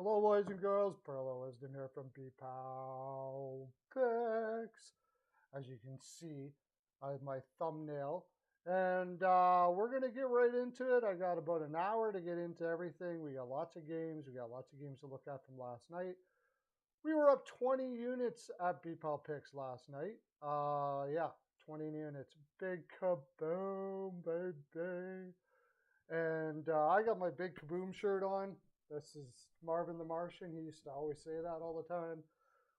Hello, boys and girls. Pearlo Wisdom here from P-Pow Picks. As you can see, I have my thumbnail. And we're going to get right into it. I got about an hour to get into everything. We got lots of games. We got lots of games to look at from last night. We were up 20 units at P-Pow Picks last night. Yeah, 20 units. Big kaboom, baby. And I got my big kaboom shirt on. This is Marvin the Martian. He used to always say that all the time.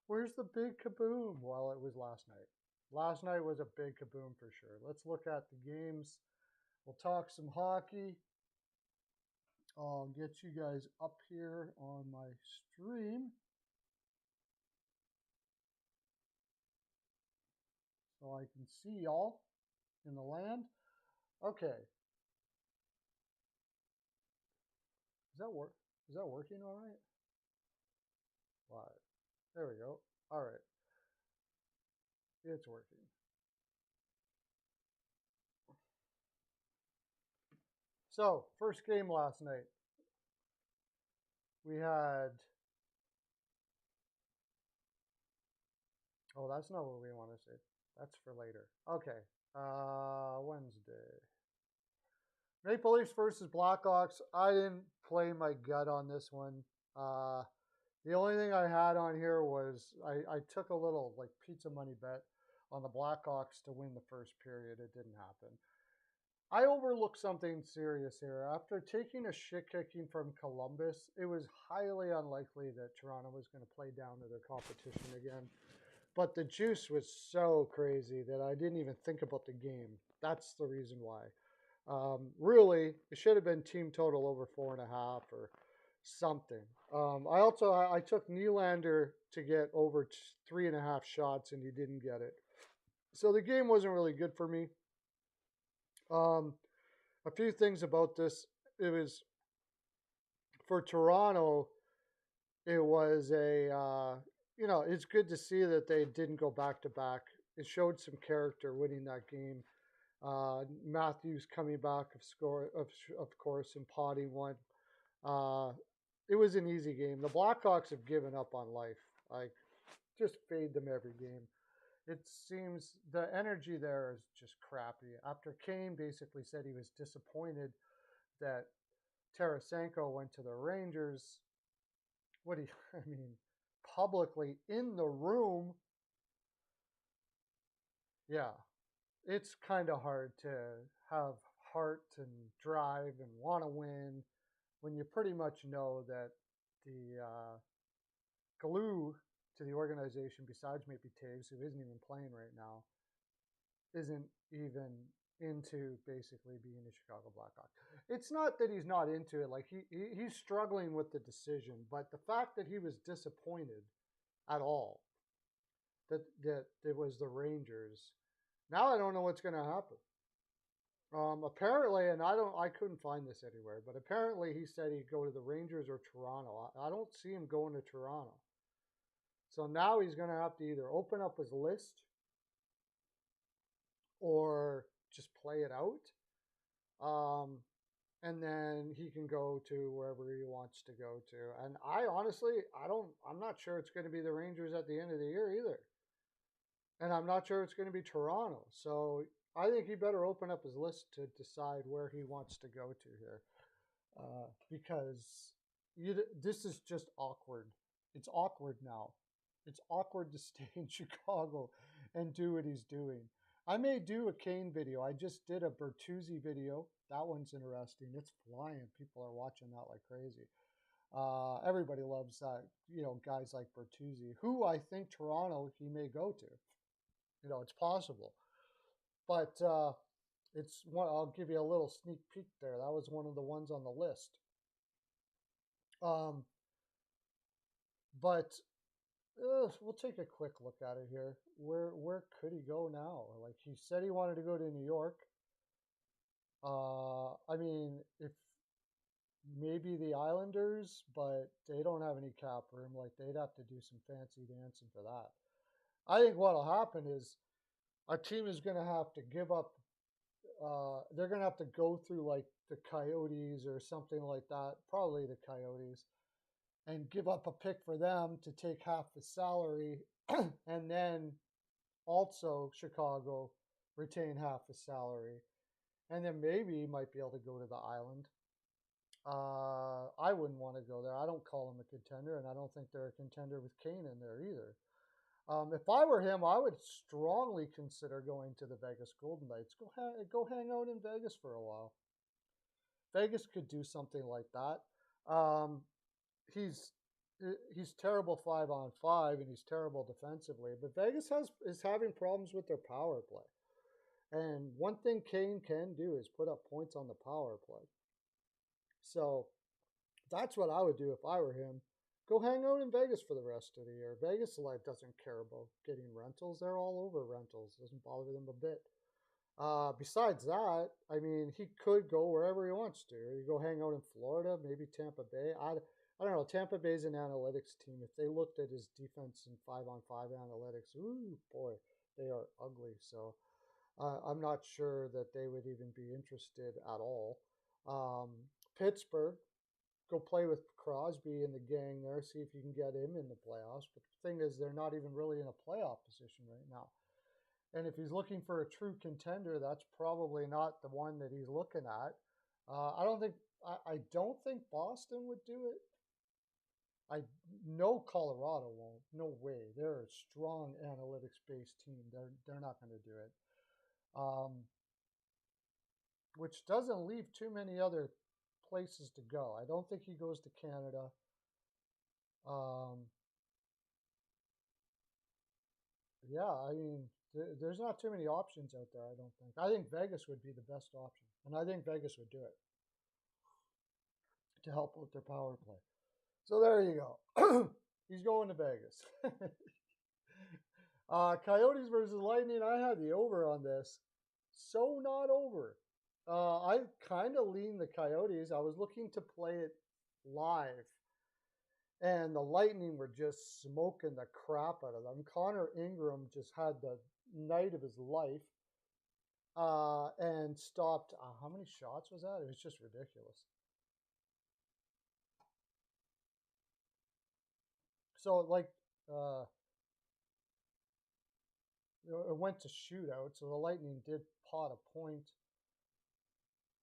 Where's the big kaboom? Well, it was last night. Last night was a big kaboom for sure. Let's look at the games. We'll talk some hockey. I'll get you guys up here on my stream so I can see y'all in the land. Okay. Is that working all right? Right. There we go. All right. It's working. So, first game last night. We had. Oh, that's not what we want to say. That's for later. Okay. Wednesday. Maple Leafs versus Blackhawks. I didn't play my gut on this one. The only thing I had on here was I took a little like pizza money bet on the Blackhawks to win the first period. It didn't happen. I overlooked something serious here. After taking a shit kicking from Columbus, it was highly unlikely that Toronto was going to play down to their competition again. But the juice was so crazy that I didn't even think about the game. That's the reason why. Really, it should have been team total over 4.5 or something. I took Nylander to get over 3.5 shots, and he didn't get it. So the game wasn't really good for me. A few things about this. It was for Toronto. It was it's good to see that they didn't go back to back. It showed some character winning that game. Matthews coming back of course, and potting one. It was an easy game. The Blackhawks have given up on life. Like, just fade them every game. It seems the energy there is just crappy. After Kane basically said he was disappointed that Tarasenko went to the Rangers, what do you, I mean, publicly in the room, yeah, it's kind of hard to have heart and drive and want to win when you pretty much know that the glue to the organization, besides maybe Taves, who isn't even playing right now, isn't even into basically being a Chicago Blackhawk. It's not that he's not into it; like he's struggling with the decision, but the fact that he was disappointed at all that it was the Rangers. Now I don't know what's going to happen. Apparently, and I couldn't find this anywhere, but apparently he said he'd go to the Rangers or Toronto. I don't see him going to Toronto. So now he's going to have to either open up his list or just play it out. And then he can go to wherever he wants to go to. And I honestly, I'm not sure it's going to be the Rangers at the end of the year either. And I'm not sure it's going to be Toronto. So I think he better open up his list to decide where he wants to go to here. Because this is just awkward. It's awkward now. It's awkward to stay in Chicago and do what he's doing. I may do a Kane video. I just did a Bertuzzi video. That one's interesting. It's flying. People are watching that like crazy. Everybody loves that, guys like Bertuzzi, who I think Toronto he may go to. It's possible. But it's one. I'll give you a little sneak peek there. That was one of the ones on the list. But we'll take a quick look at it here. Where could he go now? Like, he said he wanted to go to New York. I mean, if maybe the Islanders, but they don't have any cap room. Like, they'd have to do some fancy dancing for that. I think what'll happen is a team is going to have to give up. They're going to have to go through like the Coyotes or something like that. Probably the Coyotes. and give up a pick for them to take half the salary, and then also Chicago retain half the salary, and then maybe he might be able to go to the island. I wouldn't want to go there. I don't call him a contender, and I don't think they're a contender with Kane in there either. If I were him, I would strongly consider going to the Vegas Golden Knights. Go hang out in Vegas for a while. Vegas could do something like that. Um, he's he's terrible 5-on-5, and he's terrible defensively. But Vegas is having problems with their power play. And one thing Kane can do is put up points on the power play. So that's what I would do if I were him. Go hang out in Vegas for the rest of the year. Vegas doesn't care about getting rentals. They're all over rentals. Doesn't bother them a bit. Besides that, I mean, he could go wherever he wants to. You go hang out in Florida, maybe Tampa Bay. I don't know. Tampa Bay's an analytics team. If they looked at his defense and 5-on-5 analytics, ooh, boy, they are ugly. So I'm not sure that they would even be interested at all. Pittsburgh, go play with Crosby and the gang there, see if you can get him in the playoffs. But the thing is, they're not even really in a playoff position right now. And if he's looking for a true contender, that's probably not the one that he's looking at. I don't think Boston would do it. I know Colorado won't. No way. They're a strong analytics-based team. They're not going to do it. Which doesn't leave too many other places to go. I don't think he goes to Canada. Yeah, I mean, there's not too many options out there, I don't think. I think Vegas would be the best option, and I think Vegas would do it to help with their power play. So there you go. He's going to Vegas. Coyotes versus Lightning. I had the over on this. So not over. I kind of lean the Coyotes. I was looking to play it live, and the Lightning were just smoking the crap out of them. Connor Ingram just had the night of his life and stopped. How many shots was that? It was just ridiculous. So, like, it went to shootout, so the Lightning did pot a point.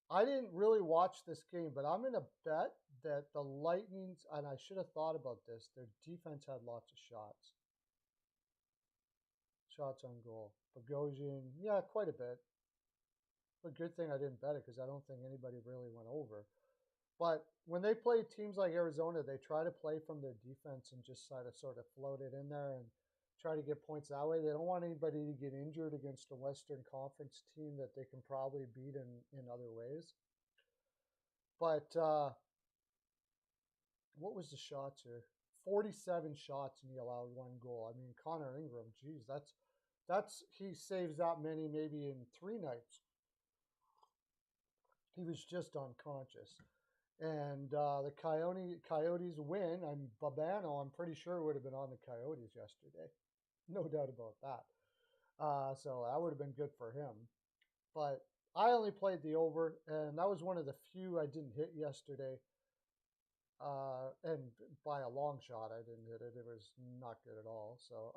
I didn't really watch this game, but I'm going to bet that the Lightning's, and I should have thought about this, their defense had lots of shots. Shots on goal. Bogosian, yeah, quite a bit. But good thing I didn't bet it because I don't think anybody really went over. But when they play teams like Arizona, they try to play from their defense and just try to sort of float it in there and try to get points that way. They don't want anybody to get injured against a Western Conference team that they can probably beat in other ways. But what was the shots here? 47 shots and he allowed one goal. I mean, Connor Ingram, geez, that's he saves that many maybe in 3 nights. He was just unconscious. And the Coyotes win. Babano, I'm pretty sure would have been on the Coyotes yesterday. No doubt about that. So that would have been good for him. But I only played the over, and that was one of the few I didn't hit yesterday. And by a long shot, I didn't hit it. It was not good at all. So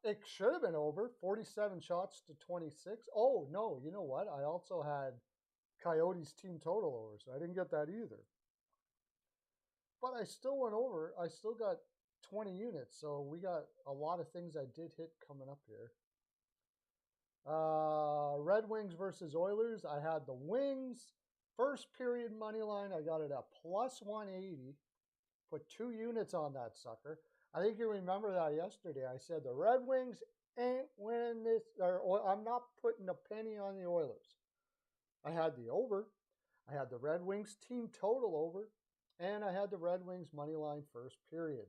it should have been over. 47 shots to 26. Oh, no, you know what? I also had Coyotes team total over, so I didn't get that either. But I still went over. I still got 20 units, so we got a lot of things I did hit coming up here. Red Wings versus Oilers. I had the Wings. First period money line, I got it at plus 180. Put 2 units on that sucker. I think you remember that yesterday. I said the Red Wings ain't winning this, or I'm not putting a penny on the Oilers. I had the over. I had the Red Wings team total over. And I had the Red Wings money line first period.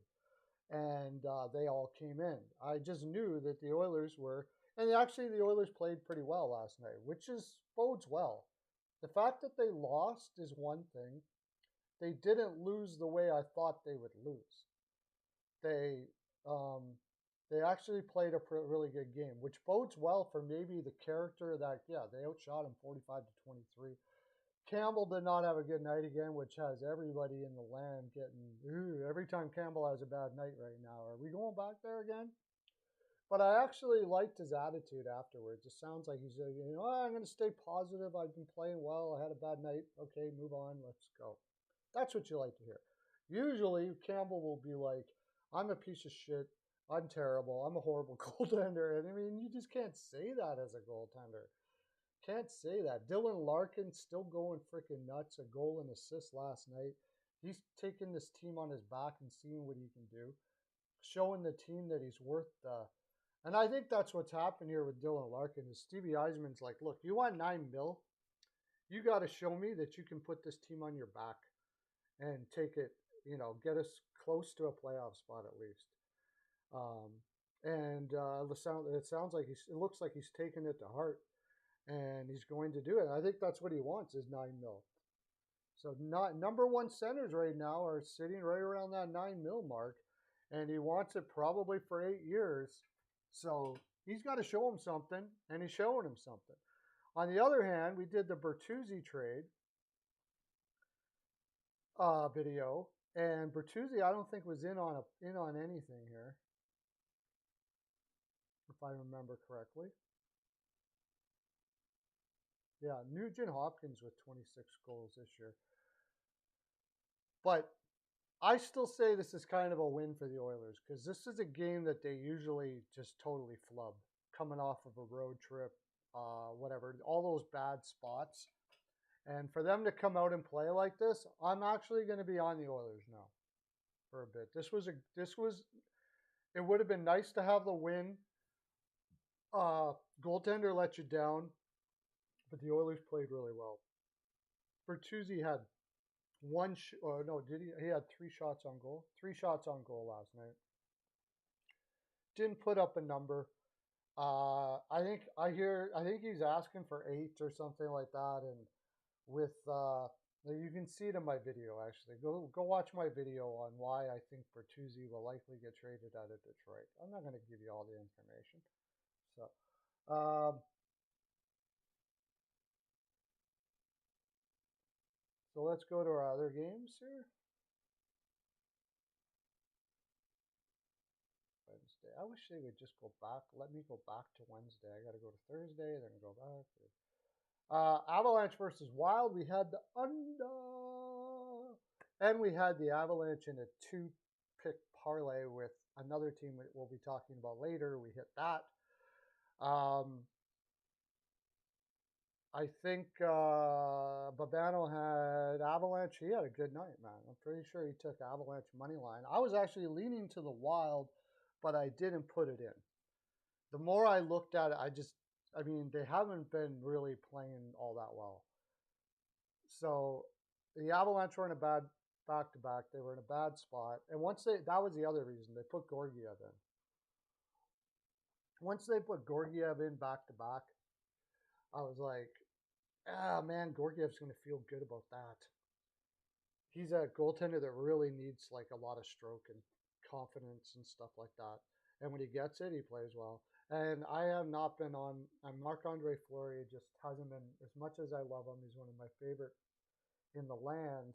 And they all came in. I just knew that the Oilers were, and actually the Oilers played pretty well last night, which bodes well. The fact that they lost is one thing. They didn't lose the way I thought they would lose. They actually played a really good game, which bodes well for maybe the character that, yeah, they outshot them 45-23. Campbell did not have a good night again, which has everybody in the land getting, every time Campbell has a bad night right now. Are we going back there again? But I actually liked his attitude afterwards. It sounds like he's, I'm going to stay positive. I've been playing well. I had a bad night. Okay, move on. Let's go. That's what you like to hear. Usually, Campbell will be like, I'm a piece of shit. I'm terrible. I'm a horrible goaltender. And I mean, you just can't say that as a goaltender. Can't say that. Dylan Larkin still going freaking nuts. A goal and assist last night. He's taking this team on his back and seeing what he can do. Showing the team that he's worth the. And I think that's what's happened here with Dylan Larkin is Stevie Eisman's like, look, you want $9 million? You got to show me that you can put this team on your back and take it, get us close to a playoff spot at least. It sounds like it looks like he's taking it to heart, and he's going to do it. I think that's what he wants is $9 million. So number one centers right now are sitting right around that $9 million mark, and he wants it probably for 8 years. So he's got to show him something, and he's showing him something. On the other hand, we did the Bertuzzi trade video, and Bertuzzi I don't think was in on anything here, if I remember correctly. Yeah, Nugent Hopkins with 26 goals this year. But I still say this is kind of a win for the Oilers because this is a game that they usually just totally flub, coming off of a road trip, whatever, all those bad spots. And for them to come out and play like this, I'm actually going to be on the Oilers now for a bit. It would have been nice to have the win. Goaltender let you down, but the Oilers played really well. Bertuzzi had he had 3 shots on goal. 3 shots on goal last night. Didn't put up a number. I think he's asking for 8 or something like that. And with you can see it in my video actually. Go watch my video on why I think Bertuzzi will likely get traded out of Detroit. I'm not going to give you all the information. So let's go to our other games here. Wednesday. I wish they would just go back. Let me go back to Wednesday. I got to go to Thursday, then go back. Avalanche versus Wild. We had the under, and we had the Avalanche in a 2-pick parlay with another team that we'll be talking about later. We hit that. I think Babano had Avalanche. He had a good night, man. I'm pretty sure he took Avalanche money line. I was actually leaning to the Wild, but I didn't put it in. The more I looked at it, they haven't been really playing all that well. So the Avalanche were in a bad back-to-back. They were in a bad spot. And that was the other reason. They put Georgiev in. Once they put Georgiev in back-to-back, I was like, man, Georgiev's going to feel good about that. He's a goaltender that really needs like a lot of stroke and confidence and stuff like that. And when he gets it, he plays well. And I have not been on, and Marc-Andre Fleury just hasn't been, as much as I love him, he's one of my favorite in the land.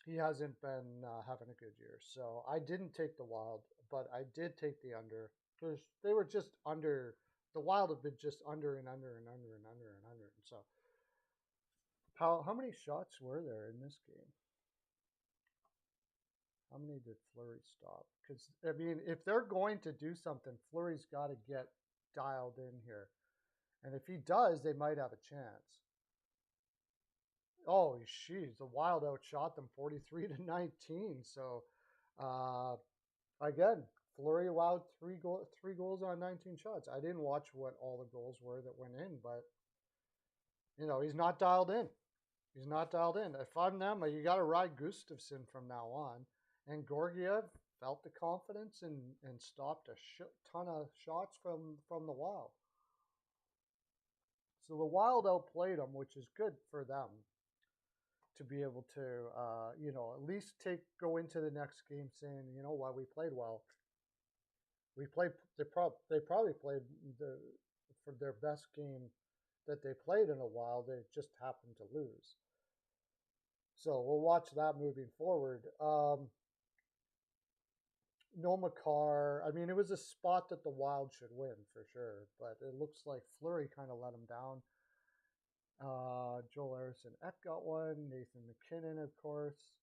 He hasn't been having a good year. So I didn't take the Wild, but I did take the under. Because they were just under, the Wild have been just under and under and under and under and under. And so, how many shots were there in this game? How many did Fleury stop? Because, if they're going to do something, Fleury's got to get dialed in here. And if he does, they might have a chance. Oh, jeez, the Wild outshot them 43-19. So, again, Fleury allowed 3 goals on 19 shots. I didn't watch what all the goals were that went in, but, he's not dialed in. He's not dialed in. If I'm them, you got to ride Gustafsson from now on. And Georgiev felt the confidence and stopped a ton of shots from the Wild. So the Wild outplayed them, which is good for them to be able to, at least go into the next game saying, you know what, we played well. They probably played for their best game that they played in a while. They just happened to lose. So we'll watch that moving forward. No Makar. I mean, it was a spot that the Wild should win for sure, but it looks like Fleury kind of let him down. Joel Harrison Eck got one. Nathan McKinnon, of course,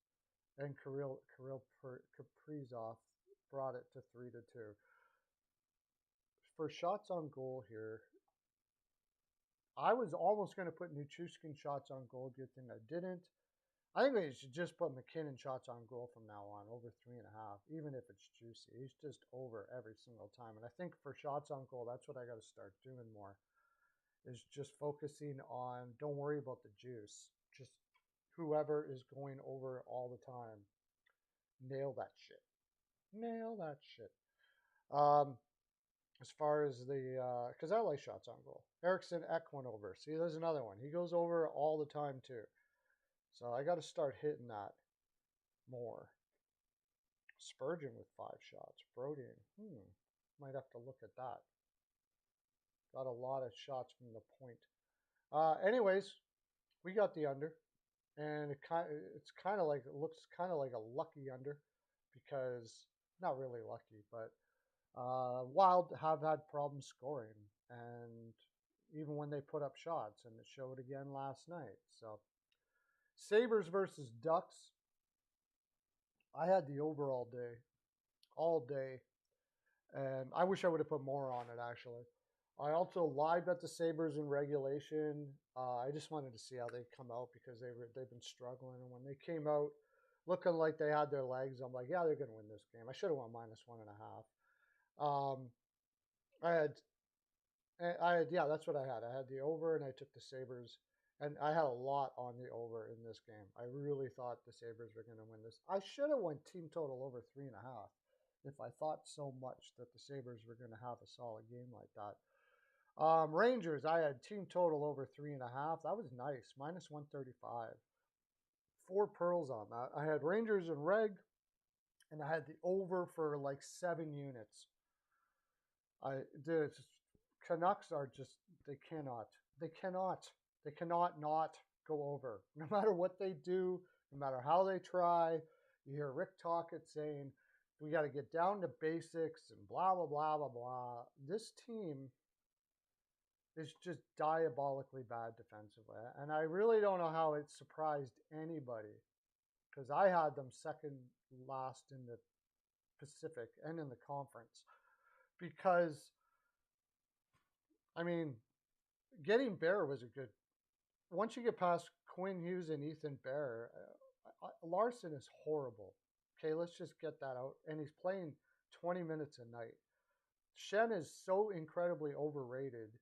and Kirill Kaprizov brought it to 3-2. For shots on goal here, I was almost going to put Nichushkin shots on goal. Good thing I didn't. I think we should just put McKinnon shots on goal from now on, over 3.5, even if it's juicy. He's just over every single time. And I think for shots on goal, that's what I got to start doing more, is just focusing on, don't worry about the juice. Just whoever is going over all the time, nail that shit. Nail that shit. As far as the, because I like shots on goal. Eriksson Ek went over. See, there's another one. He goes over all the time too. So I got to start hitting that more. Spurgeon with 5 shots. Brodian. Might have to look at that. Got a lot of shots from the point. Anyways, we got the under, and it looks kind of like a lucky under, because not really lucky, but Wild have had problems scoring, and even when they put up shots, and it showed again last night. So Sabres versus Ducks. I had the over all day, and I wish I would have put more on it, actually. I also live bet the Sabres in regulation. I just wanted to see how they come out, because they've been struggling, and when they came out looking like they had their legs, I'm like, yeah, they're going to win this game. I should have won -1.5. Yeah, that's what I had. I had the over, and I took the Sabres. And I had a lot on the over in this game. I really thought the Sabres were going to win this. I should have won team total over 3.5 if I thought so much that the Sabres were going to have a solid game like that. Rangers, I had team total over 3.5. That was nice. -135. 4 pearls on that. I had Rangers and reg, and I had the over for like 7 units. Canucks are just, they cannot not go over. No matter what they do, no matter how they try. You hear Rick Tocchet saying, we got to get down to basics and blah, blah, blah, blah, blah. This team is just diabolically bad defensively. And I really don't know how it surprised anybody, because I had them second last in the Pacific and in the conference. Because, I mean, getting Bear was a good, once you get past Quinn Hughes and Ethan Bear, Larson is horrible. Okay, let's just get that out. And he's playing 20 minutes a night. Shen is so incredibly overrated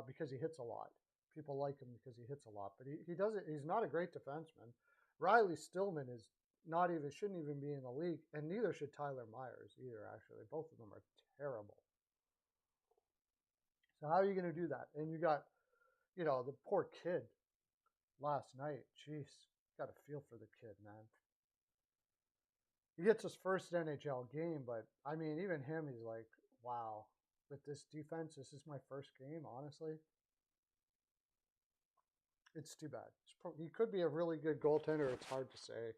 because he hits a lot. People like him because he hits a lot, but he doesn't. He's not a great defenseman. Riley Stillman is shouldn't even be in the league, and neither should Tyler Myers either. Actually, both of them are terrible. So how are you going to do that? And you got, the poor kid last night. Jeez, got to feel for the kid, man. He gets his first NHL game, but I mean, even him, he's like, wow, with this defense, this is my first game, honestly. It's too bad. He could be a really good goaltender. It's hard to say.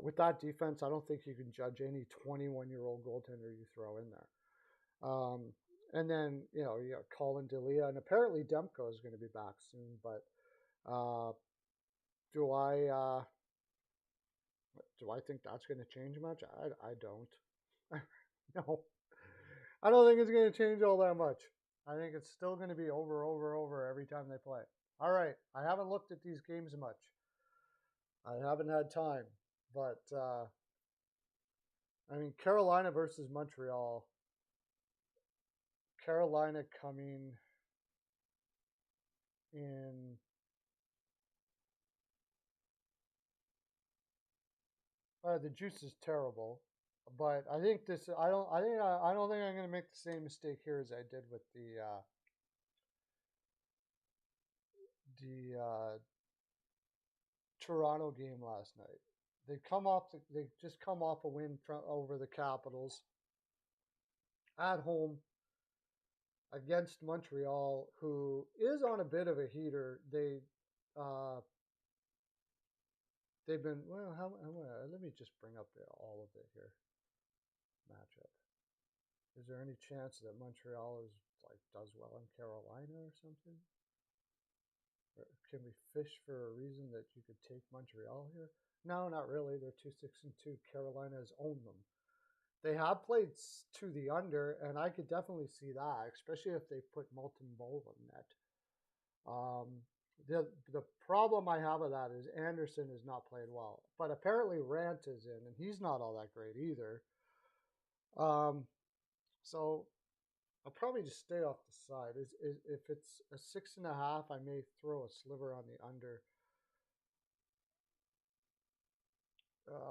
With that defense, I don't think you can judge any 21-year-old goaltender you throw in there. And then, you got Colin Delia, and apparently Demko is going to be back soon. But do I think that's going to change much? I don't. No. I don't think it's going to change all that much. I think it's still going to be over every time they play. All right. I haven't looked at these games much. I haven't had time. But, I mean, Carolina versus Montreal. Carolina coming in. The juice is terrible, but I think this. I don't think I'm going to make the same mistake here as I did with the Toronto game last night. They just come off a win over the Capitals at home. against Montreal, who is on a bit of a heater. Uh, they've been well. Let me just bring up all of it here. Matchup. Is there any chance that Montreal is like does well in Carolina or something? Or can we fish for a reason that you could take Montreal here? No, not really. They're 2-6-2. Carolina has owned them. They have played to the under, and I could definitely see that, especially if they put Molten Bowl in net. The problem I have with that is Anderson is not playing well, but apparently Rant is in, and he's not all that great either. So I'll probably just stay off the side. If it's a 6.5, I may throw a sliver on the under.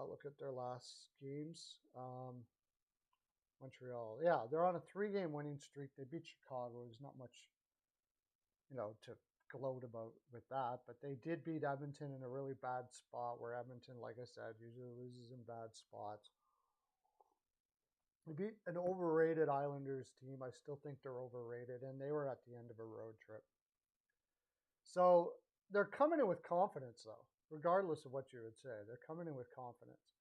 Look at their last games. Montreal, yeah, they're on a 3-game winning streak. They beat Chicago. There's not much, to gloat about with that, but they did beat Edmonton in a really bad spot where Edmonton, like I said, usually loses in bad spots. They beat an overrated Islanders team. I still think they're overrated, and they were at the end of a road trip. So they're coming in with confidence, though, regardless of what you would say. They're coming in with confidence.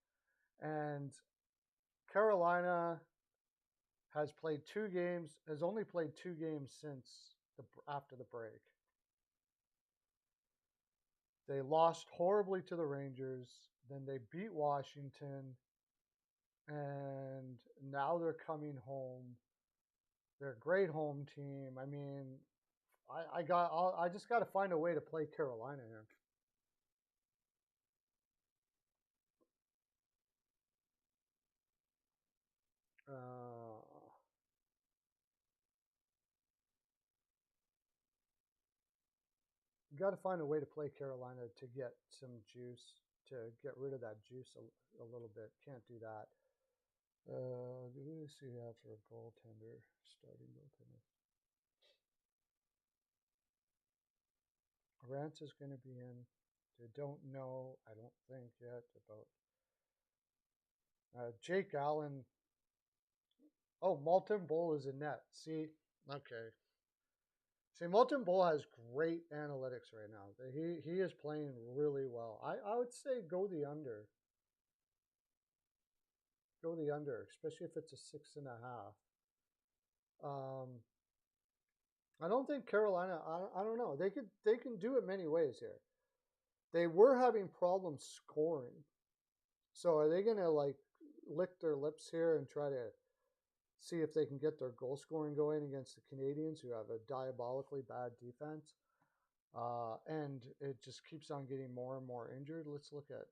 And Carolina has only played 2 games since after the break. They lost horribly to the Rangers. Then they beat Washington. And now they're coming home. They're a great home team. I mean, I just got to find a way to play Carolina here. Got to find a way to play Carolina to get some juice, to get rid of that juice a little bit. Can't do that. Do we see after a goaltender, starting goaltender? Rance is going to be in. They don't know, I don't think yet, about Jake Allen. Oh, Molten Bowl is in net. See, okay. See, Molten Bowl has great analytics right now. He is playing really well. I would say go the under. Go the under, especially if it's a 6.5. I don't think Carolina. I don't know. They can do it many ways here. They were having problems scoring, so are they gonna like lick their lips here and try to see if they can get their goal scoring going against the Canadians, who have a diabolically bad defense, and it just keeps on getting more and more injured. Let's look at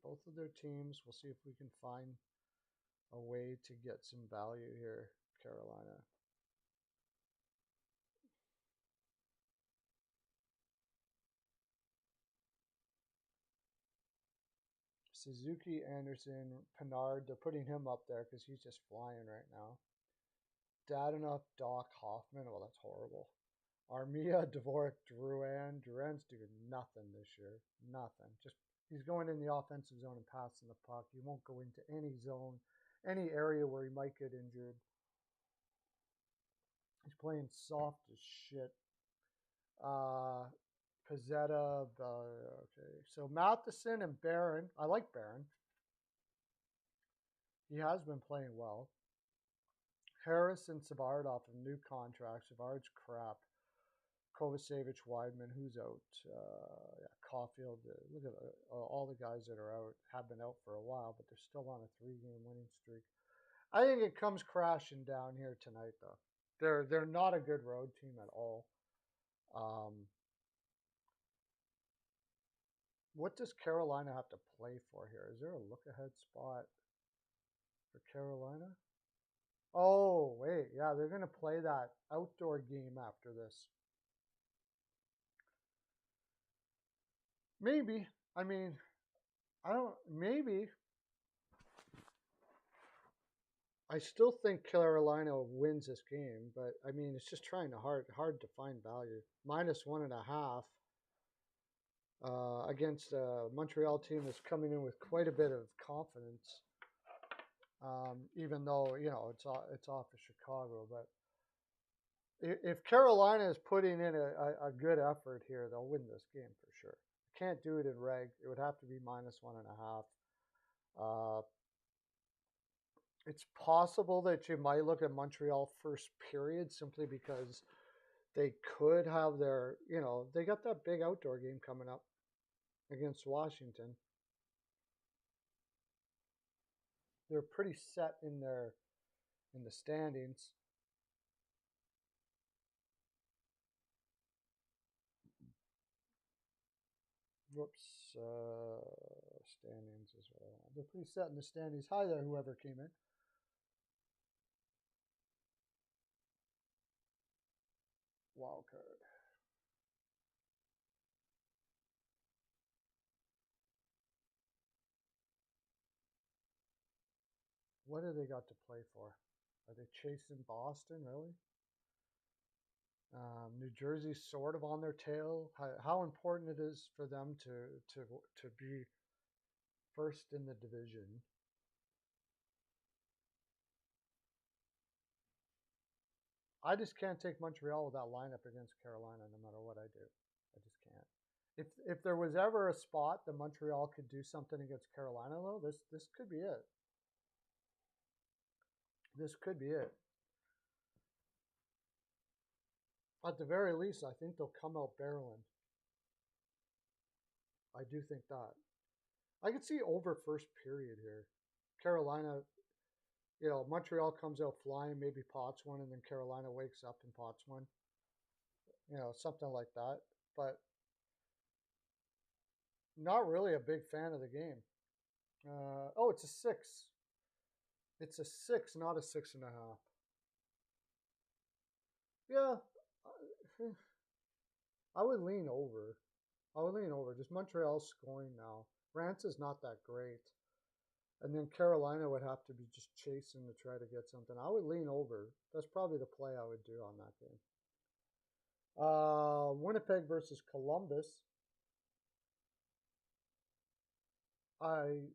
both of their teams. We'll see if we can find a way to get some value here, Carolina. Suzuki, Anderson, Pinard, they're putting him up there because he's just flying right now. Dadonov, Doc, Hoffman, well, that's horrible. Armia, Dvorak, Drouin. Drouin's doing nothing this year. Nothing. Just he's going in the offensive zone and passing the puck. He won't go into any zone, any area where he might get injured. He's playing soft as shit. Pizzetta, okay. So Matheson and Barron. I like Barron. He has been playing well. Harris and Savard off of new contracts. Savard's crap. Kovacevic, Wideman, who's out? Yeah, Caulfield. Look at all the guys that are out have been out for a while, but they're still on a 3-game winning streak. I think it comes crashing down here tonight, though. They're not a good road team at all. What does Carolina have to play for here? Is there a look-ahead spot for Carolina? Oh, wait. Yeah, they're going to play that outdoor game after this. Maybe. I mean, maybe. I still think Carolina wins this game, but I mean, it's just trying hard to find value. -1.5 against a Montreal team that's coming in with quite a bit of confidence. Even though it's off of Chicago, but If Carolina is putting in a good effort here, they'll win this game for sure. Can't do it in reg. It would have to be -1.5. Uh, it's possible that you might look at Montreal first period simply because they could have their, they got that big outdoor game coming up against Washington. They're pretty set in the standings. Whoops, standings as well. They're pretty set in the standings. Hi there, whoever came in. Wild card. What do they got to play for? Are they chasing Boston, really? New Jersey's sort of on their tail. How important it is for them to be first in the division. I just can't take Montreal with that lineup against Carolina, no matter what I do. I just can't. If there was ever a spot that Montreal could do something against Carolina, though, this could be it. This could be it. At the very least, I think they'll come out barreling. I do think that. I could see over first period here. Carolina, Montreal comes out flying, maybe pots one, and then Carolina wakes up and pots one. Something like that. But not really a big fan of the game. Oh, it's a 6. It's a 6, not a 6.5. Yeah, I would lean over. I would lean over. Just Montreal's scoring now. France is not that great. And then Carolina would have to be just chasing to try to get something. I would lean over. That's probably the play I would do on that game. Winnipeg versus Columbus. I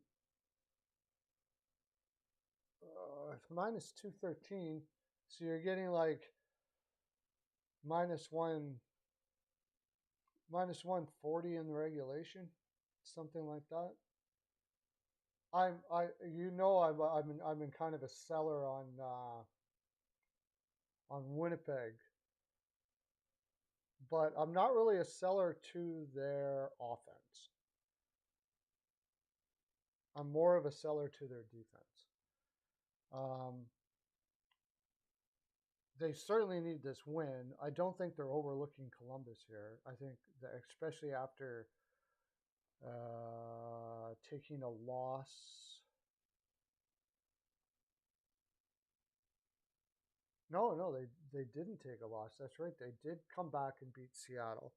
-213. So you're getting like -140 in the regulation, something like that. I'm in kind of a cellar on Winnipeg, but I'm not really a seller to their offense. I'm more of a seller to their defense. They certainly need this win. I don't think they're overlooking Columbus here. I think that especially after taking a loss. No, they didn't take a loss. That's right. They did come back and beat Seattle.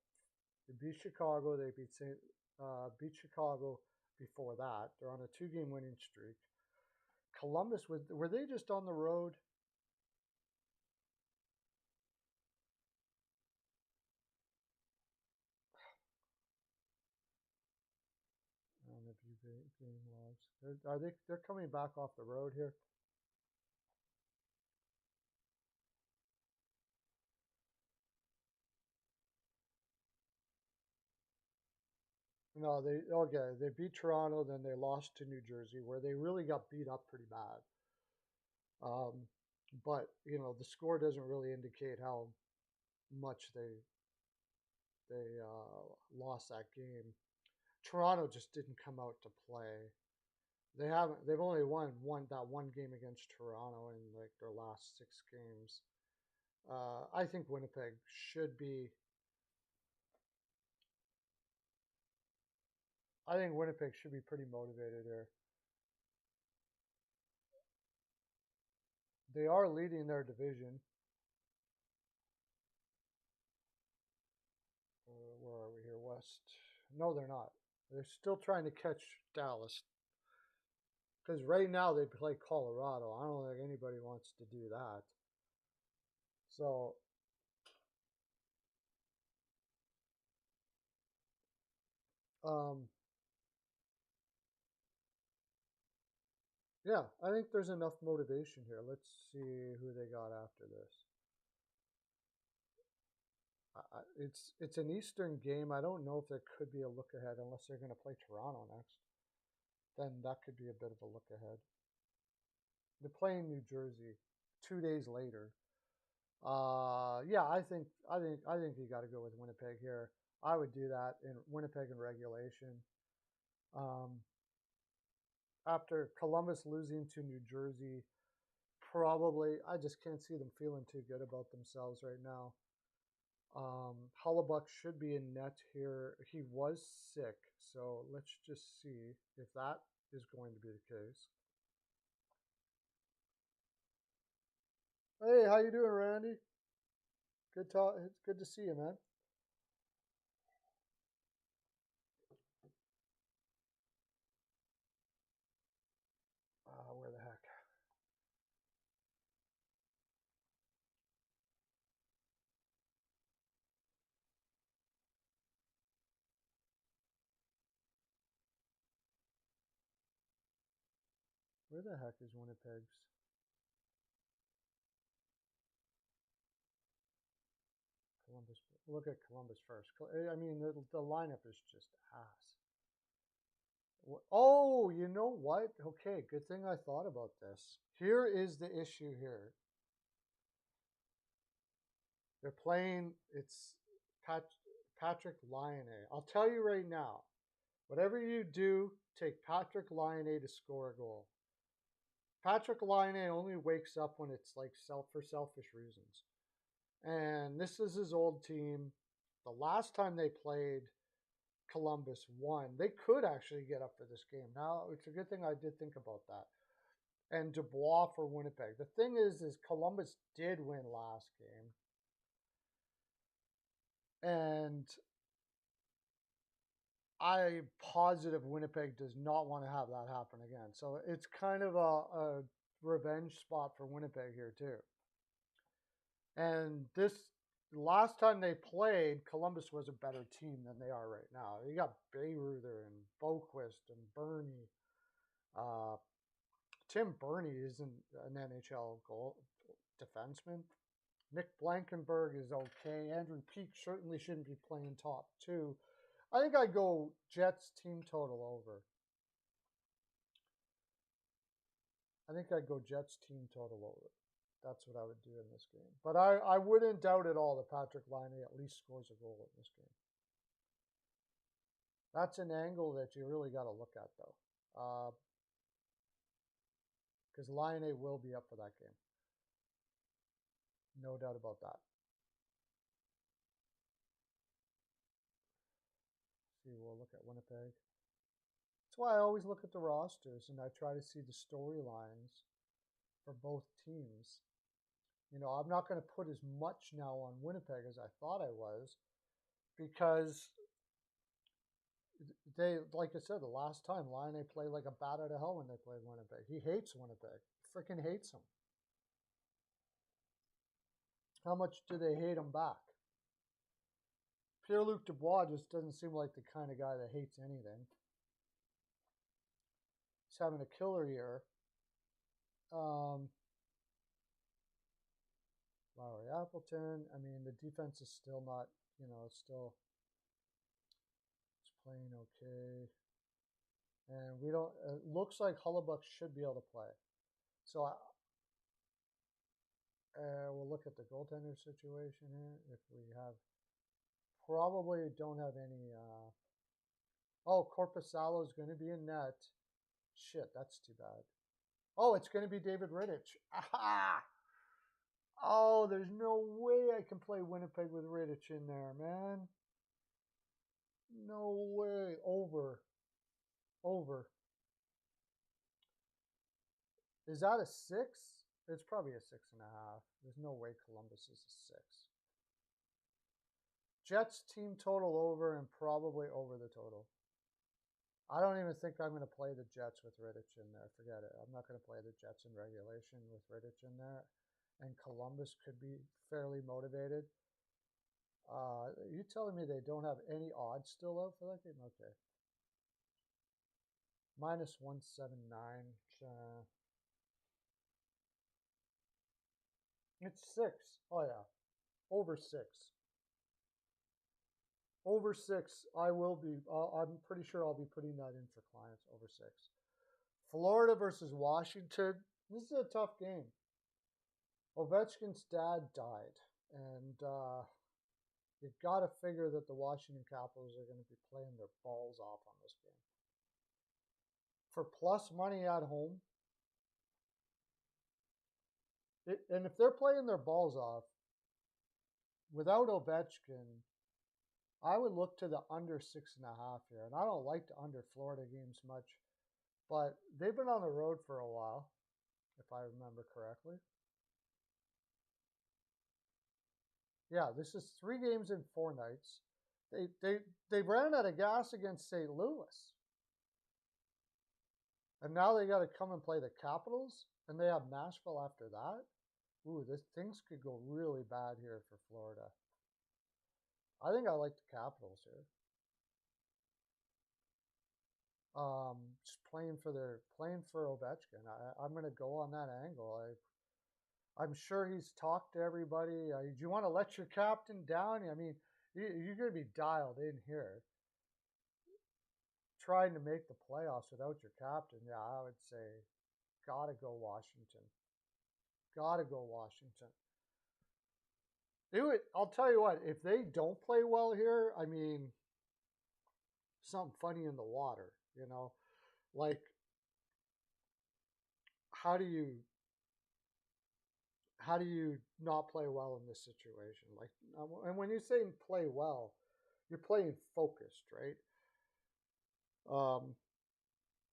They beat Chicago. They beat Chicago before that. They're on a 2-game winning streak. Columbus, were they just on the road? On a few game logs. They're coming back off the road here? No, they beat Toronto, then they lost to New Jersey, where they really got beat up pretty bad. But the score doesn't really indicate how much they lost that game. Toronto just didn't come out to play. They've only won one game against Toronto in like their last 6 games. I think Winnipeg should be. I think Winnipeg should be pretty motivated here. They are leading their division. Where are we here? West. No, they're not. They're still trying to catch Dallas. Because right now they play Colorado. I don't think anybody wants to do that. So, um, yeah, I think there's enough motivation here. Let's see who they got after this. It's an Eastern game. I don't know if there could be a look ahead unless they're going to play Toronto next. Then that could be a bit of a look ahead. They're playing New Jersey 2 days later. Yeah, I think you got to go with Winnipeg here. I would do that in Winnipeg in regulation. After Columbus losing to New Jersey, probably I just can't see them feeling too good about themselves right now. Hellebuyck should be in net here. He was sick, so let's just see if that is going to be the case. Hey, how you doing, Randy? Good talk. It's good to see you, man. Where the heck? Where the heck is Winnipeg's? Columbus. Look at Columbus first. I mean, the lineup is just ass. Oh, you know what? Okay, good thing I thought about this. Here is the issue here. They're playing, it's Patrick Laine. I'll tell you right now, whatever you do, take Patrick Laine to score a goal. Patrick Laine only wakes up when it's like for selfish reasons. And this is his old team. The last time they played, Columbus won. They could actually get up for this game. Now, it's a good thing I did think about that. And Dubois for Winnipeg. The thing is Columbus did win last game. And I'm positive Winnipeg does not want to have that happen again. So it's kind of a revenge spot for Winnipeg here, too. And this last time they played, Columbus was a better team than they are right now. You got Bayreuther and Boquist and Bernie. Tim Bernie isn't an NHL goal defenseman. Nick Blankenberg is okay. Andrew Peak certainly shouldn't be playing top two. I think I'd go Jets team total over. I think I'd go Jets team total over. That's what I would do in this game. But I wouldn't doubt at all that Patrick Laine at least scores a goal in this game. That's an angle that you really got to look at, though. Because Laine will be up for that game. No doubt about that. See, we'll look at Winnipeg. That's why I always look at the rosters and I try to see the storylines for both teams. You know, I'm not going to put as much now on Winnipeg as I thought I was because they, like I said, the last time, Laine played like a bat out of hell when they played Winnipeg. He hates Winnipeg. Freaking hates them. How much do they hate him back? Pierre-Luc Dubois just doesn't seem like the kind of guy that hates anything. He's having a killer year. Lowry Appleton. I mean, the defense is still not, you know, it's playing okay. And we don't, it looks like Hellebuyck should be able to play. So we'll look at the goaltender situation here. If we have, probably don't have any, oh, Korpisalo is going to be in net. Shit, that's too bad. Oh, it's going to be David Rittich. Aha! Oh, there's no way I can play Winnipeg with Rittich in there, man. No way. Over. Is that a 6? It's probably a 6.5. There's no way Columbus is a 6. Jets team total over and probably over the total. I don't even think I'm going to play the Jets with Rittich in there. Forget it. I'm not going to play the Jets in regulation with Rittich in there. And Columbus could be fairly motivated. Are you telling me they don't have any odds still out for that game? Okay. Minus 179. It's 6. Oh, yeah. Over 6. Over 6, I will be. I'm pretty sure I'll be putting that in for clients over 6. Florida versus Washington. This is a tough game. Ovechkin's dad died, and you've got to figure that the Washington Capitals are going to be playing their balls off on this game. For plus money at home, and if they're playing their balls off without Ovechkin, I would look to the under 6.5 here. And I don't like the under Florida games much, but they've been on the road for a while, if I remember correctly. Yeah, this is 3 games in 4 nights. They ran out of gas against St. Louis. And now they got to come and play the Capitals, and they have Nashville after that. Ooh, things could go really bad here for Florida. I think I like the Capitals here. Just playing for Ovechkin. I'm going to go on that angle. I'm sure he's talked to everybody. Do you want to let your captain down? I mean, you're going to be dialed in here. Trying to make the playoffs without your captain. Yeah, I would say gotta go Washington. Gotta go Washington. I'll tell you what, if they don't play well here, I mean, something funny in the water, you know? Like, how do you not play well in this situation? Like, and when you say play well, you're playing focused, right?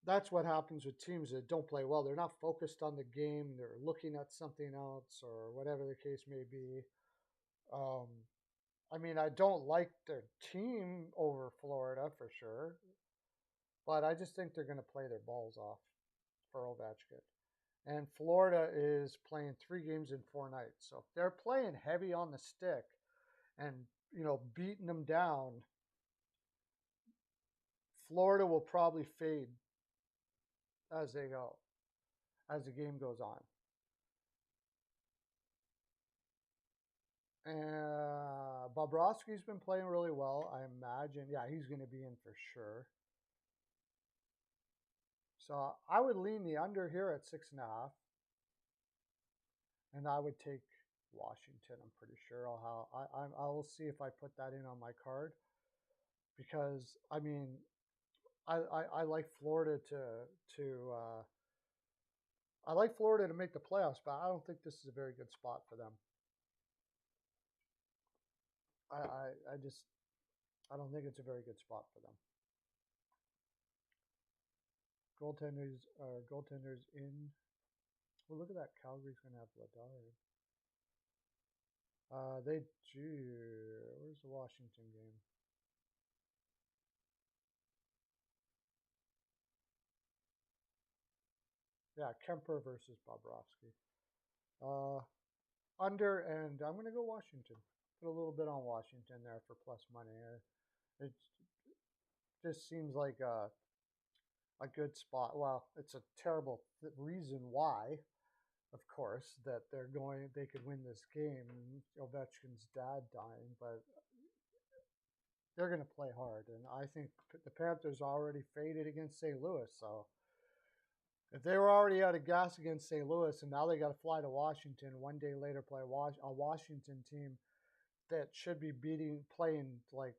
That's what happens with teams that don't play well. They're not focused on the game. They're looking at something else or whatever the case may be. I mean, I don't like their team over Florida for sure, but I just think they're going to play their balls off for Ovechkin. And Florida is playing 3 games in 4 nights. So if they're playing heavy on the stick and, beating them down, Florida will probably fade as they go, as the game goes on. Bobrovsky's been playing really well. I imagine, yeah, he's going to be in for sure. So I would lean the under here at 6.5, and I would take Washington. I'm pretty sure I will see if I put that in on my card, because I mean, I like Florida I like Florida to make the playoffs, but I don't think this is a very good spot for them. I don't think it's a very good spot for them. Goaltenders in. Well, look at that. Calgary's going to have Vladar. They do. Where's the Washington game? Yeah, Kemper versus Bobrovsky. Under, and I'm going to go Washington. Put a little bit on Washington there for plus money. It just seems like a good spot. Well, it's a terrible reason why, of course, that they could win this game. Ovechkin's dad dying, but they're going to play hard. And I think the Panthers already faded against St. Louis. So if they were already out of gas against St. Louis and now they got to fly to Washington, one day later play a Washington team that should be playing like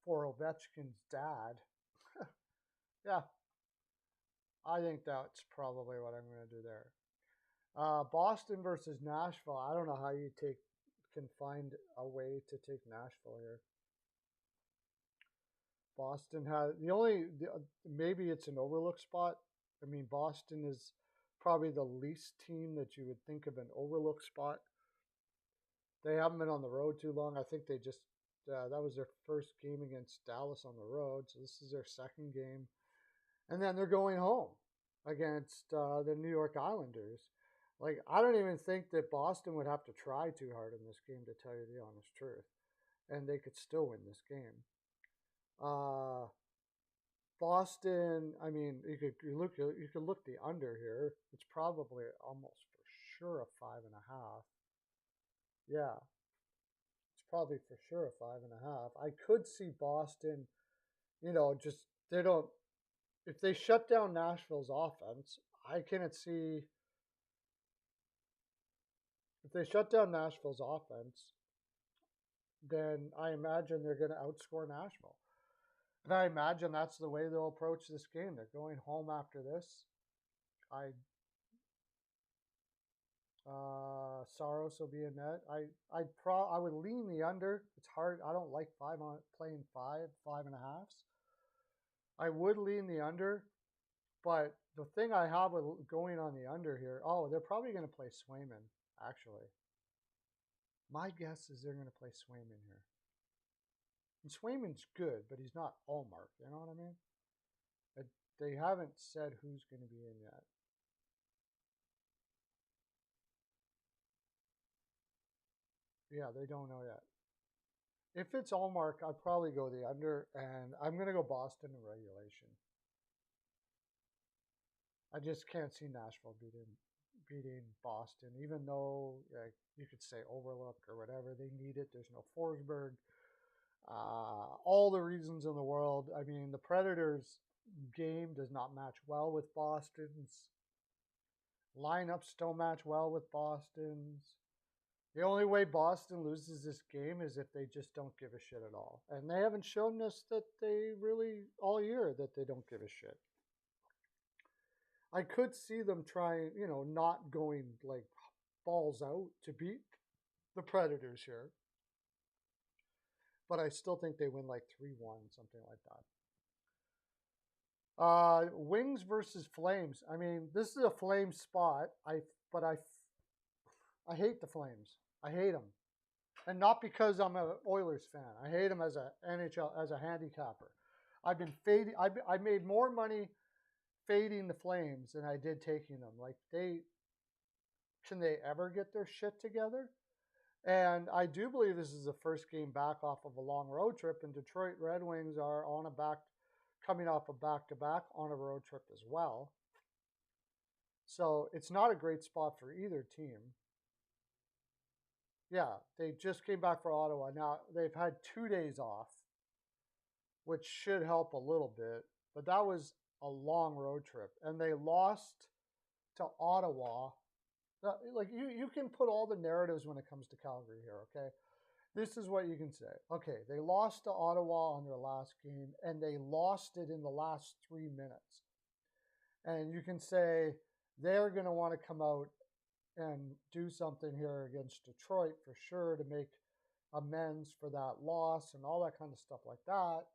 for Ovechkin's dad. Yeah, I think that's probably what I'm going to do there. Boston versus Nashville. I don't know how you can find a way to take Nashville here. Boston has maybe it's an overlook spot. I mean, Boston is probably the least team that you would think of an overlook spot. They haven't been on the road too long. I think they just that was their first game against Dallas on the road, so this is their second game, and then they're going home against the New York Islanders. Like, I don't even think that Boston would have to try too hard in this game, to tell you the honest truth, and they could still win this game. Boston, I mean, you could look the under here. It's probably almost for sure a 5.5. Yeah, it's probably for sure a 5.5. I could see Boston, just they don't. If they shut down Nashville's offense, I cannot see. If they shut down Nashville's offense, then I imagine they're going to outscore Nashville. And I imagine that's the way they'll approach this game. They're going home after this. Saros will be in net. I would lean the under. It's hard. I don't like playing 5.5s. I would lean the under, but the thing I have with going on the under here, they're probably going to play Swayman, actually. My guess is they're going to play Swayman here. And Swayman's good, but he's not Allmark. You know what I mean? They haven't said who's going to be in yet. Yeah, they don't know yet. If it's Allmark, I'd probably go the under, and I'm going to go Boston in regulation. I just can't see Nashville beating Boston, even though you could say overlook or whatever. They need it. There's no Forsberg. All the reasons in the world. I mean, the Predators' game does not match well with Boston's. Lineups don't match well with Boston's. The only way Boston loses this game is if they just don't give a shit at all. And they haven't shown us that they really, all year, that they don't give a shit. I could see them trying, not going like balls out to beat the Predators here. But I still think they win like 3-1, something like that. Wings versus Flames. I mean, this is a Flames spot. I hate the Flames. I hate them, and not because I'm an Oilers fan. I hate them as a NHL as a handicapper. I've been fading. I made more money fading the Flames than I did taking them. Like can they ever get their shit together? And I do believe this is the first game back off of a long road trip, and Detroit Red Wings are coming off a back-to-back on a road trip as well. So it's not a great spot for either team. Yeah, they just came back for Ottawa. Now, they've had 2 days off, which should help a little bit. But that was a long road trip. And they lost to Ottawa. Like, you can put all the narratives when it comes to Calgary here, okay? This is what you can say. Okay, they lost to Ottawa on their last game, and they lost it in the last 3 minutes. And you can say they're going to want to come out and do something here against Detroit for sure to make amends for that loss and all that kind of stuff like that.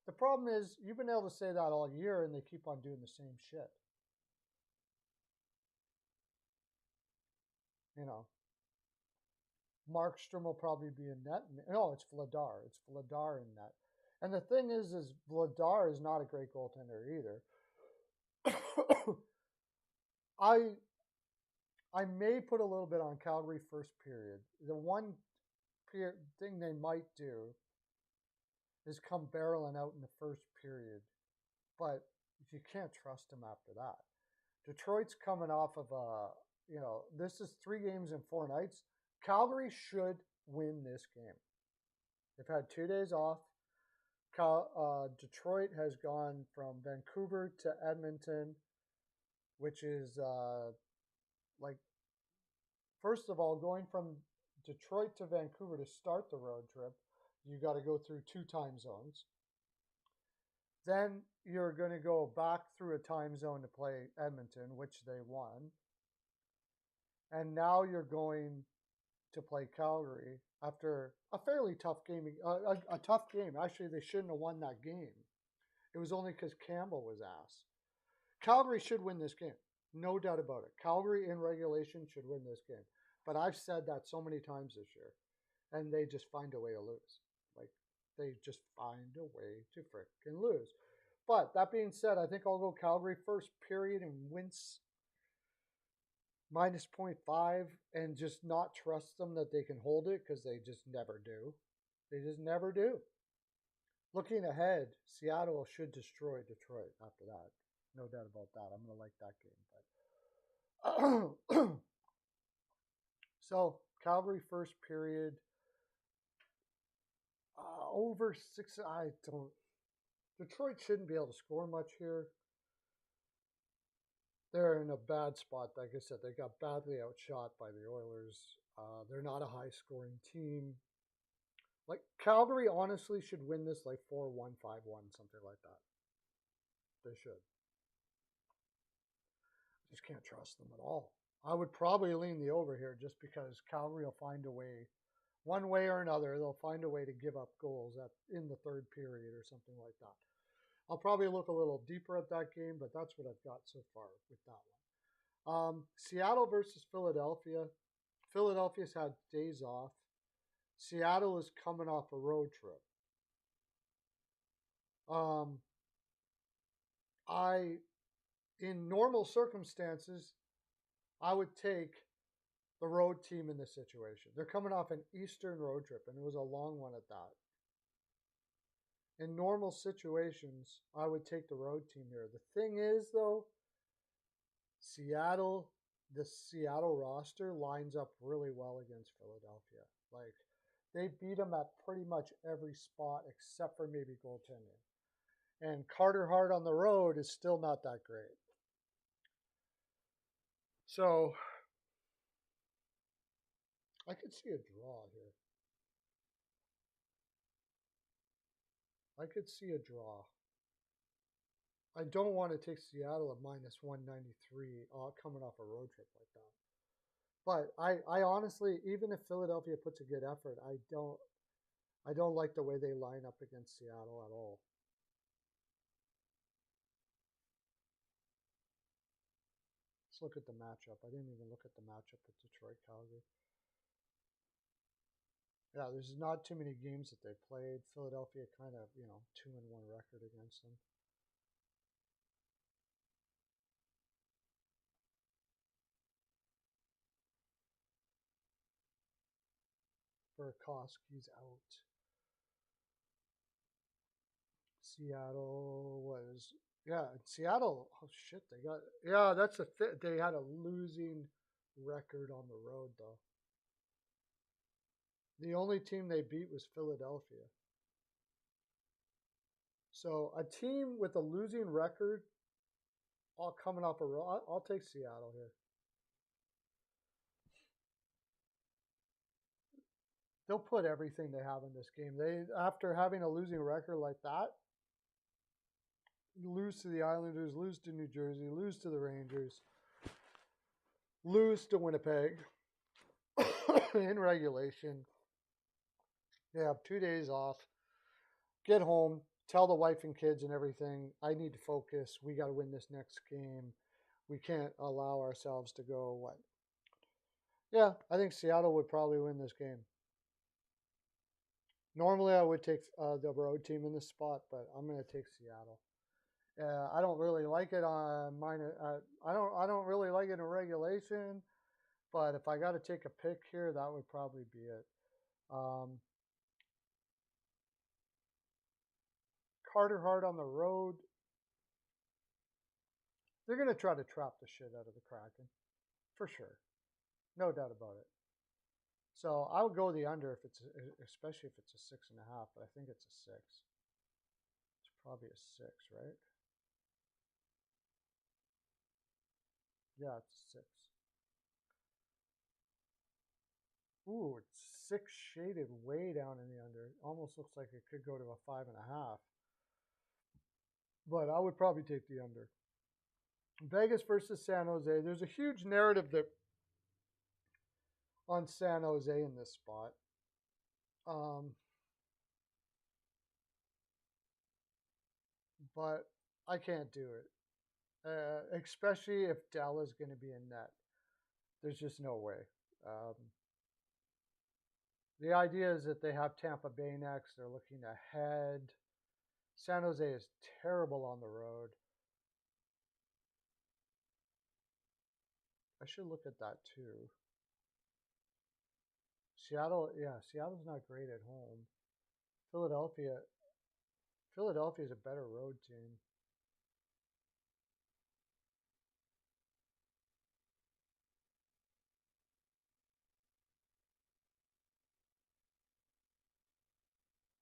The problem is you've been able to say that all year and they keep on doing the same shit. Markstrom will probably be in net. No, it's Vladar. It's Vladar in net. And the thing is Vladar is not a great goaltender either. I may put a little bit on Calgary first period. The one thing they might do is come barreling out in the first period. But you can't trust them after that. Detroit's coming off of this is 3 games in 4 nights. Calgary should win this game. They've had 2 days off. Detroit has gone from Vancouver to Edmonton, which is first of all, going from Detroit to Vancouver to start the road trip, you got to go through 2 time zones. Then you're going to go back through a time zone to play Edmonton, which they won. And now you're going to play Calgary after a fairly tough game. A tough game. Actually, they shouldn't have won that game. It was only because Campbell was ass. Calgary should win this game. No doubt about it. Calgary in regulation should win this game. But I've said that so many times this year. And they just find a way to lose. They just find a way to frickin' lose. But that being said, I think I'll go Calgary first period and Wince minus 0.5 and just not trust them that they can hold it because they just never do. They just never do. Looking ahead, Seattle should destroy Detroit after that. No doubt about that. I'm going to like that game. But So, Calgary first period. Over 6. I don't. Detroit shouldn't be able to score much here. They're in a bad spot. Like I said, they got badly outshot by the Oilers. They're not a high scoring team. Like Calgary honestly should win this like 4-1, 5-1, something like that. They should. Just can't trust them at all. I would probably lean the over here just because Calgary will find a way, one way or another, they'll find a way to give up goals in the third period or something like that. I'll probably look a little deeper at that game, but that's what I've got so far with that one. Seattle versus Philadelphia. Philadelphia's had days off. Seattle is coming off a road trip. In normal circumstances, I would take the road team in this situation. They're coming off an Eastern road trip, and it was a long one at that. In normal situations, I would take the road team here. The thing is, though, the Seattle roster lines up really well against Philadelphia. Like, they beat them at pretty much every spot except for maybe goaltending. And Carter Hart on the road is still not that great. So, I could see a draw here. I could see a draw. I don't want to take Seattle at minus 193 coming off a road trip like that. But I honestly, even if Philadelphia puts a good effort, I don't like the way they line up against Seattle at all. Let's look at the matchup. I didn't even look at the matchup with Detroit Calgary. Yeah, there's not too many games that they played. Philadelphia kind of, 2-1 record against them. Burakovsky's out. Seattle was Seattle. Oh shit, that's they had a losing record on the road though. The only team they beat was Philadelphia. So a team with a losing record, all coming off a road. I'll take Seattle here. They'll put everything they have in this game. After having a losing record like that, lose to the Islanders, lose to New Jersey, lose to the Rangers, lose to Winnipeg in regulation. They have 2 days off. Get home, tell the wife and kids and everything, I need to focus. We got to win this next game. We can't allow ourselves to go what? Yeah, I think Seattle would probably win this game. Normally, I would take the road team in this spot, but I'm going to take Seattle. I don't really like it on minor. I don't really like it in regulation, but if I got to take a pick here, that would probably be it. Carter Hart on the road. They're going to try to trap the shit out of the Kraken, for sure, no doubt about it. So I would go the under especially if it's a 6.5. But I think it's a 6. It's probably a 6, right? Yeah, it's a 6. Ooh, it's 6 shaded way down in the under. Almost looks like it could go to a 5.5. But I would probably take the under. Vegas versus San Jose. There's a huge narrative that on San Jose in this spot. But I can't do it, especially if Dell is going to be in net. There's just no way. The idea is that they have Tampa Bay next. They're looking ahead. San Jose is terrible on the road. I should look at that too. Seattle's not great at home. Philadelphia is a better road team.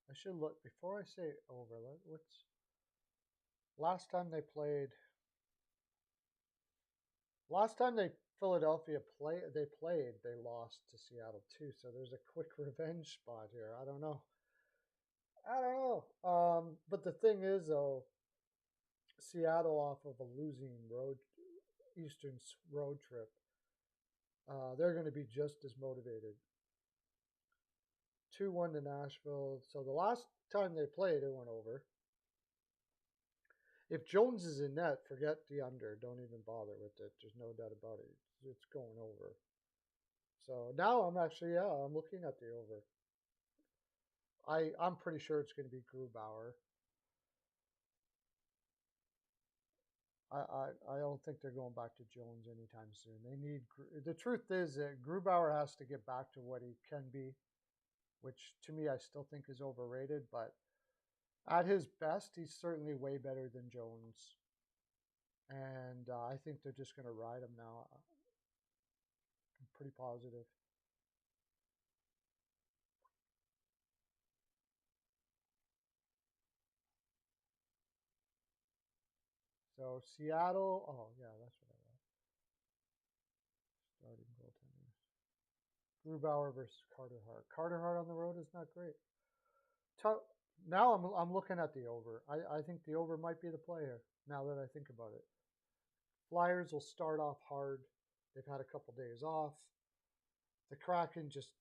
I should look before I say over. What's last time they played? Last time Philadelphia played, they lost to Seattle too. So there's a quick revenge spot here. I don't know. But the thing is, though, Seattle off of a losing Eastern road trip, they're going to be just as motivated. 2-1 to Nashville. So the last time they played, it went over. If Jones is in net, forget the under. Don't even bother with it. There's no doubt about it. It's going over. So now I'm looking at the over. I'm pretty sure it's going to be Grubauer. I don't think they're going back to Jones anytime soon. The truth is that Grubauer has to get back to what he can be, which to me I still think is overrated, but at his best, he's certainly way better than Jones. And I think they're just going to ride him now. I'm pretty positive. So Seattle, oh yeah, that's what I like. Starting goaltenders. Grubauer versus Carter Hart. Carter Hart on the road is not great. Now I'm looking at the over. I think the over might be the play here, now that I think about it. Flyers will start off hard. They've had a couple days off. The Kraken just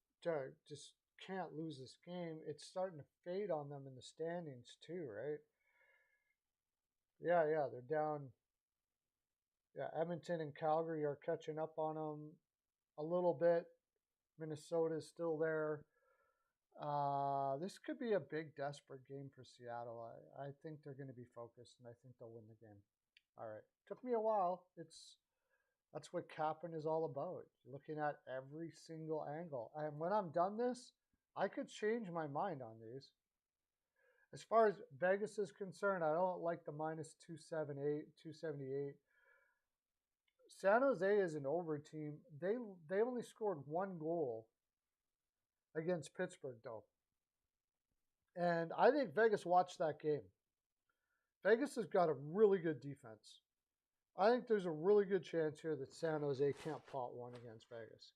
can't lose this game. It's starting to fade on them in the standings too, right? Yeah, they're down. Yeah, Edmonton and Calgary are catching up on them a little bit. Minnesota's still there. This could be a big, desperate game for Seattle. I think they're going to be focused, and I think they'll win the game. All right. Took me a while. That's what capping is all about. Looking at every single angle. And when I'm done this, I could change my mind on these. As far as Vegas is concerned, I don't like the minus 278. San Jose is an over team. They only scored 1 goal against Pittsburgh, though. And I think Vegas watched that game. Vegas has got a really good defense. I think there's a really good chance here that San Jose can't pot one against Vegas.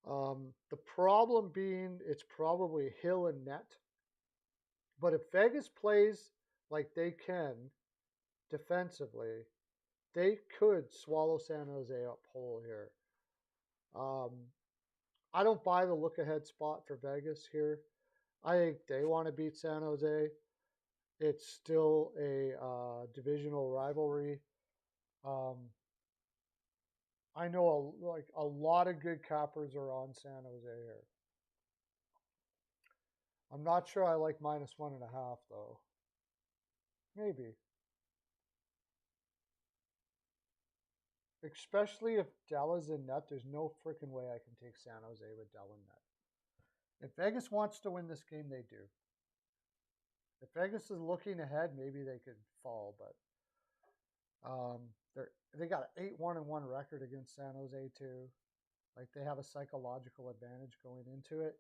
The problem being it's probably Hill and net. But if Vegas plays like they can defensively, they could swallow San Jose up whole here. I don't buy the look-ahead spot for Vegas here. I think they want to beat San Jose. It's still a divisional rivalry. I know a lot of good cappers are on San Jose here. I'm not sure I like minus 1.5 though. Maybe. Especially if Della's in net, there's no freaking way I can take San Jose with Della in net. If Vegas wants to win this game, they do. If Vegas is looking ahead, maybe they could fall, but they got an 8-1-1 record against San Jose too. Like they have a psychological advantage going into it.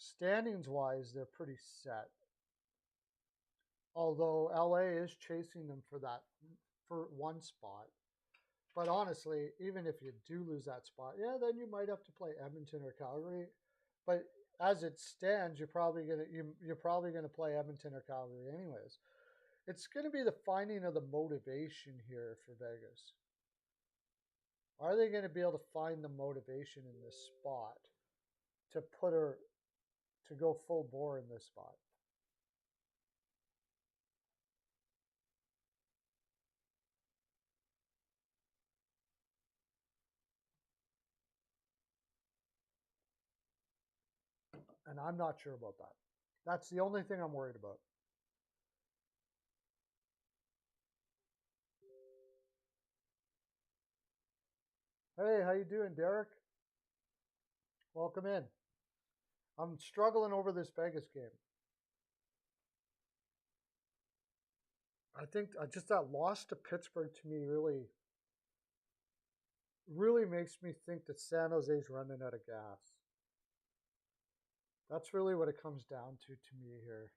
Standings wise, they're pretty set. Although LA is chasing them for one spot. But honestly, even if you do lose that spot, then you might have to play Edmonton or Calgary. But as it stands, you're probably gonna play Edmonton or Calgary anyways. It's gonna be the finding of the motivation here for Vegas. Are they gonna be able to find the motivation in this spot to go full bore in this spot? And I'm not sure about that. That's the only thing I'm worried about. Hey, how you doing, Derek? Welcome in. I'm struggling over this Vegas game. I think just that loss to Pittsburgh to me really makes me think that San Jose's running out of gas. That's really what it comes down to me here.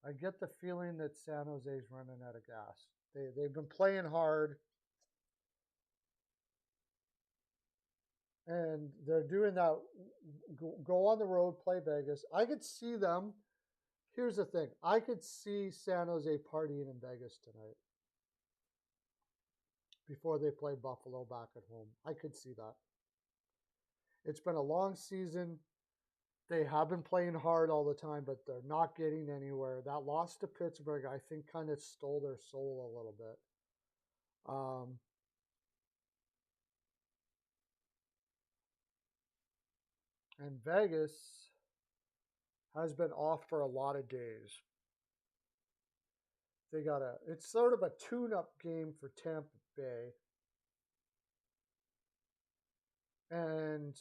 I get the feeling that San Jose's running out of gas. They've been playing hard, and they're doing that. Go on the road, play Vegas. I could see them. Here's the thing: I could see San Jose partying in Vegas tonight before they play Buffalo back at home. I could see that. It's been a long season. They have been playing hard all the time, but they're not getting anywhere. That loss to Pittsburgh, I think, kind of stole their soul a little bit. And Vegas has been off for a lot of days. It's sort of a tune-up game for Tampa Bay. And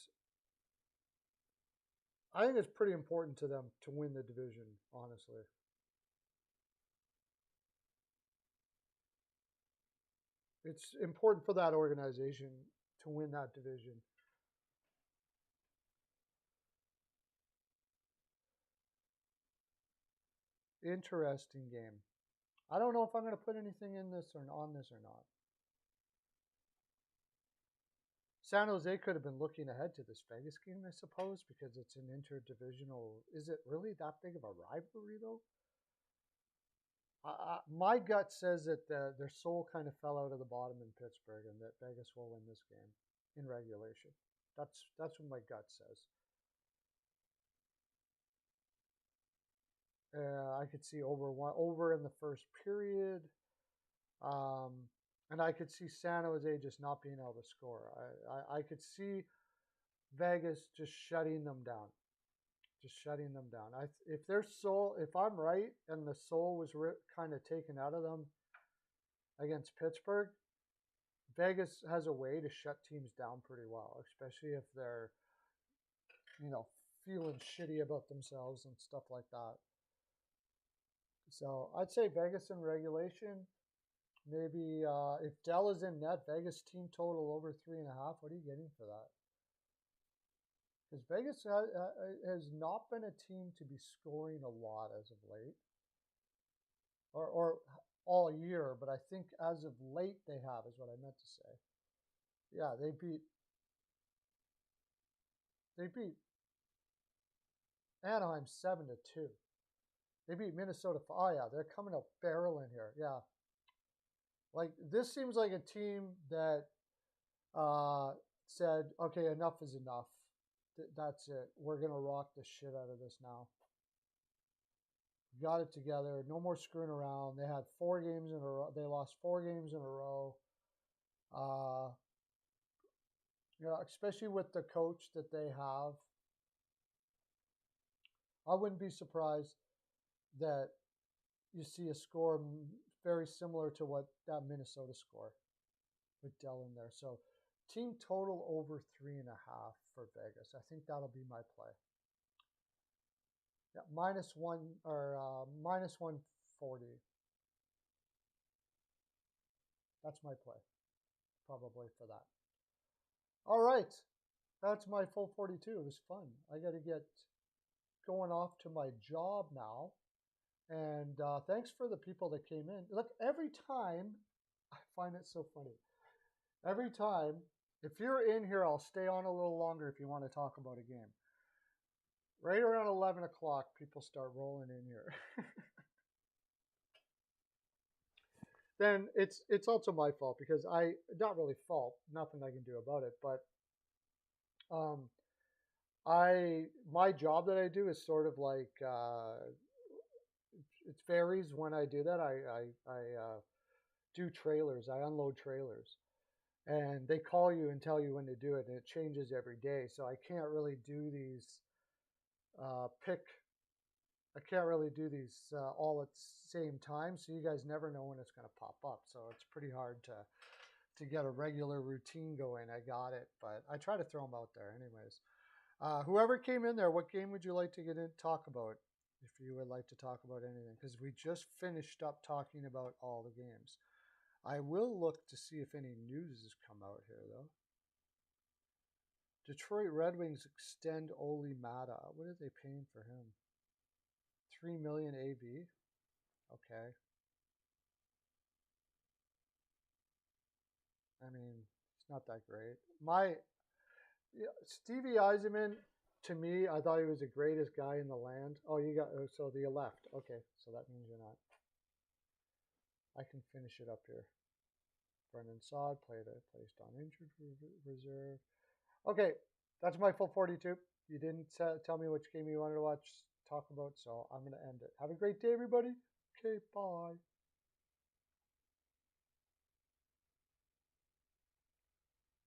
I think it's pretty important to them to win the division, honestly. It's important for that organization to win that division. Interesting game. I don't know if I'm going to put anything in this or on this or not. San Jose could have been looking ahead to this Vegas game, I suppose, because it's an interdivisional. Is it really that big of a rivalry, though? My gut says that their soul kind of fell out of the bottom in Pittsburgh, and that Vegas will win this game in regulation. That's what my gut says. I could see over in the first period, and I could see San Jose just not being able to score. I could see Vegas just shutting them down. If I'm right, and the soul was kind of taken out of them against Pittsburgh, Vegas has a way to shut teams down pretty well, especially if they're, feeling shitty about themselves and stuff like that. So I'd say Vegas in regulation. Maybe if Dell is in net, Vegas team total over 3.5. What are you getting for that? Because Vegas has not been a team to be scoring a lot as of late, or all year. But I think as of late they have, is what I meant to say. Yeah, they beat Anaheim 7-2. They beat Minnesota. Oh yeah, they're coming up barreling here. Yeah, like this seems like a team that said, okay, enough is enough. That's it. We're going to rock the shit out of this now. Got it together. No more screwing around. They had 4 games in a row. They lost 4 games in a row. Especially with the coach that they have. I wouldn't be surprised that you see a score very similar to what that Minnesota score with Dell in there. So team total over 3.5 for Vegas. I think that'll be my play. Yeah, -1 or -140. That's my play, probably for that. All right, that's my full 42. It was fun. I got to get going off to my job now. And thanks for the people that came in. Look, every time, I find it so funny. Every time, if you're in here, I'll stay on a little longer if you want to talk about a game. Right around 11 o'clock, people start rolling in here. Then it's also my fault because not really fault, nothing I can do about it, but my job that I do is sort of like it varies when I do that. I do trailers. I unload trailers, and they call you and tell you when to do it, and it changes every day. So I can't really do these all at the same time. So you guys never know when it's going to pop up. So it's pretty hard to get a regular routine going. I got it, but I try to throw them out there anyways. Whoever came in there, what game would you like to talk about? If you would like to talk about anything, because we just finished up talking about all the games. I will look to see if any news has come out here, though. Detroit Red Wings extend Oli Mata. What are they paying for him? $3 million AV. Okay. I mean, it's not that great. Stevie Eisenman, to me, I thought he was the greatest guy in the land. Oh, you got so the left. Okay, so that means you're not. I can finish it up here. Brendan Saad placed on injured reserve. Okay, that's my full 42. You didn't tell me which game you wanted to talk about, so I'm going to end it. Have a great day, everybody. Okay, bye.